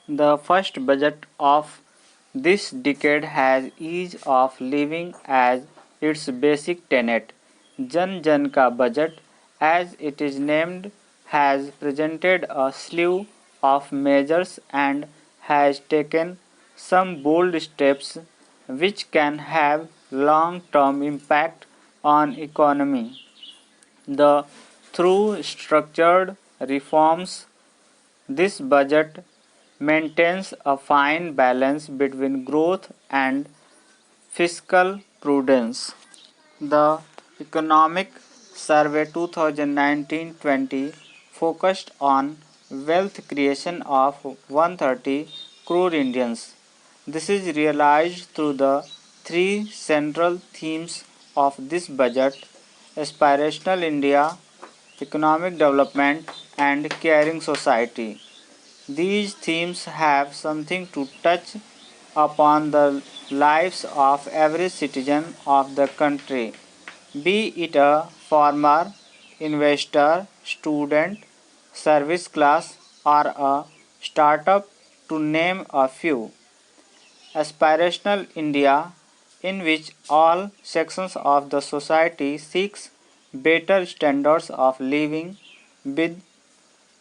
The first budget of this decade has ease of living as its basic tenet. Jan Jan Ka Budget, as it is named, has presented a slew of measures and has taken some bold steps which can have long-term impact on economy. The through structured reforms, this budget maintains a fine balance between growth and fiscal prudence. The Economic Survey 2019-20 focused on wealth creation of 130 crore Indians. This is realized through the three central themes of this budget: aspirational India, economic development, and caring society. These themes have something to touch upon the lives of every citizen of the country, be it a farmer, investor, student, service class, or a startup, to name a few. Aspirational India, in which all sections of the society seeks better standards of living with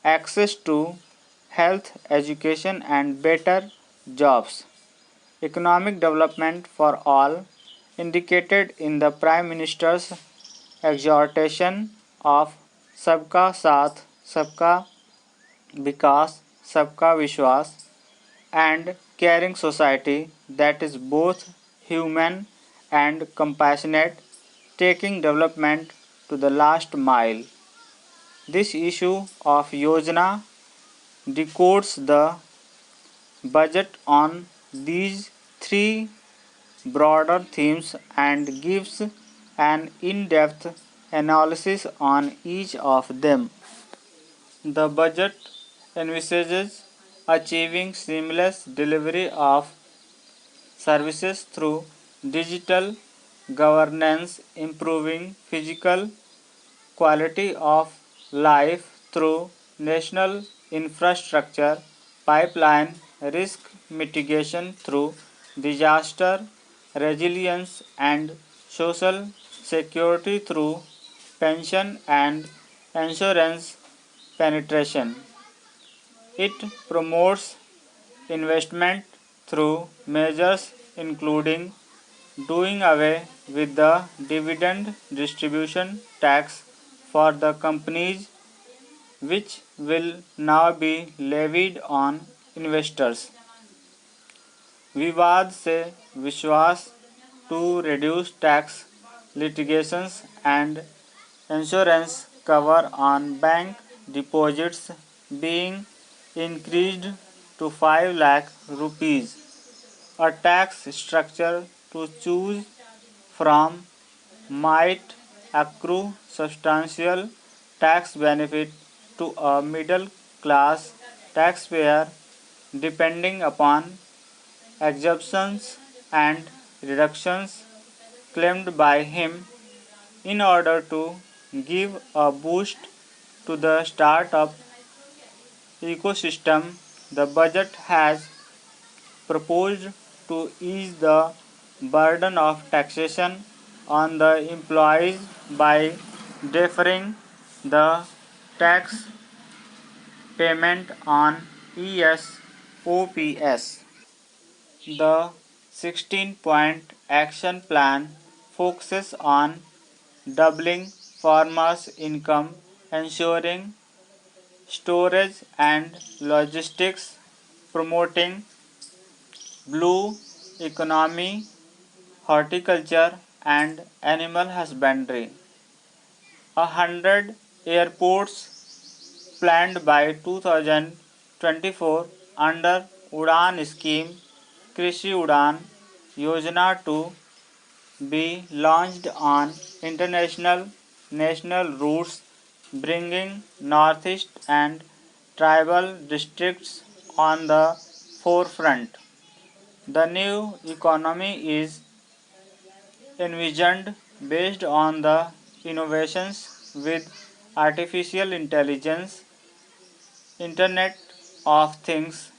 access to health, education, and better jobs. Economic development for all, indicated in the Prime Minister's exhortation of Sabka Saath, Sabka Vikas, Sabka Vishwas, and caring society that is both human and compassionate, taking development to the last mile. This issue of Yojana decodes the budget on these three broader themes and gives an in depth analysis on each of them. The budget envisages achieving seamless delivery of services through digital governance, improving physical quality of life through national infrastructure pipeline, risk mitigation through disaster resilience, and social security through pension and insurance penetration. It promotes investment through measures including doing away with the dividend distribution tax for the companies, which will now be levied on investors. Vivad se Vishwas, to reduce tax litigations and insurance cover on bank deposits being increased to 5 lakh rupees. A tax structure to choose from might accrue substantial tax benefit to a middle class taxpayer depending upon exemptions and reductions claimed by him. In order to give a boost to the startup ecosystem, the budget has proposed to ease the burden of taxation on the employees by deferring the tax payment on ESOPs. The 16-point action plan focuses on doubling farmers' income, ensuring storage and logistics, promoting blue economy, horticulture, and animal husbandry. 100 airports planned by 2024 under Udan scheme, Krishi Udan Yojana to be launched on international national routes, bringing northeast and tribal districts on the forefront. The new economy is envisioned based on the innovations with artificial intelligence, Internet of Things,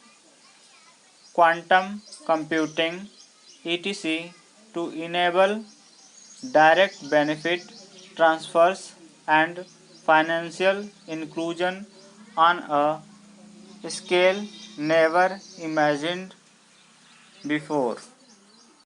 quantum computing, etc., to enable direct benefit transfers and financial inclusion on a scale never imagined before.